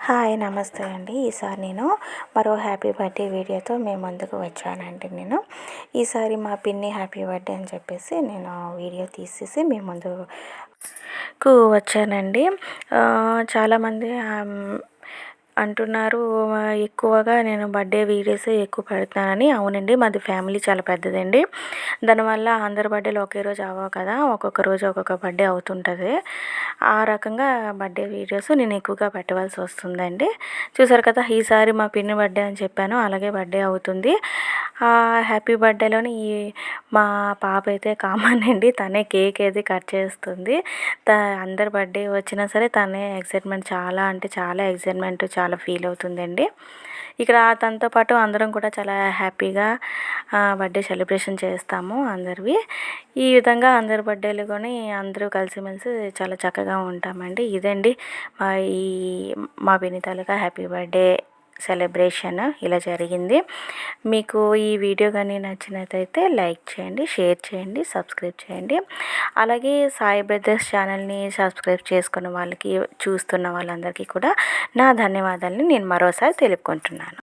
Hi నమస్తే అండి. ఈసారి నేను మరో హ్యాపీ బర్త్డే వీడియోతో మేము ముందుకు వచ్చానండి. ఈసారి మా పిన్ని హ్యాపీ బర్త్డే అని చెప్పేసి నేను వీడియో తీసేసి మీ ముందుకు వచ్చానండి. చాలామంది అంటున్నారు ఎక్కువగా నేను బర్త్డే వీడియోస్ ఎక్కువ పెడతానని. అవునండి, మాది ఫ్యామిలీ చాలా పెద్దదండి. దానివల్ల అందరి బర్త్డేలు ఒకే రోజు అవ్వవు కదా, ఒక్కొక్క రోజు ఒక్కొక్క బర్త్డే అవుతుంటుంది. ఆ రకంగా బర్త్డే వీడియోస్ నేను ఎక్కువగా పెట్టవలసి వస్తుందండి. చూసారు కదా, ఈసారి మా పిన్ని బర్త్డే అని చెప్పాను, అలాగే బర్త్డే అవుతుంది. హ్యాపీ బర్త్డేలోని మా పాప అయితే కామన్ అండి, తనే కేక్ అయితే కట్ చేస్తుంది. అందరి బర్త్డే వచ్చినా సరే తనే ఎక్సైట్మెంట్, చాలా అంటే చాలా ఎక్సైట్మెంట్, చాలా ఫీల్ అవుతుందండి. ఇక్కడ తనతో పాటు అందరం కూడా చాలా హ్యాపీగా బర్త్డే సెలబ్రేషన్ చేస్తాము అందరివి. ఈ విధంగా అందరి బర్త్డేలు కొని అందరూ కలిసిమెలిసి చాలా చక్కగా ఉంటామండి. ఇదండి ఈ మా వినీతాలుగా హ్యాపీ బర్త్డే సెలబ్రేషన్ ఇలా జరిగింది. మీకు ఈ వీడియో కానీ నచ్చినట్లయితే లైక్ చేయండి, షేర్ చేయండి, సబ్స్క్రైబ్ చేయండి. అలాగే సాయి బ్రదర్స్ ఛానల్ని సబ్స్క్రైబ్ చేసుకున్న వాళ్ళకి, చూస్తున్న వాళ్ళందరికీ కూడా నా ధన్యవాదాలని నేను మరోసారి తెలుపుకుంటున్నాను.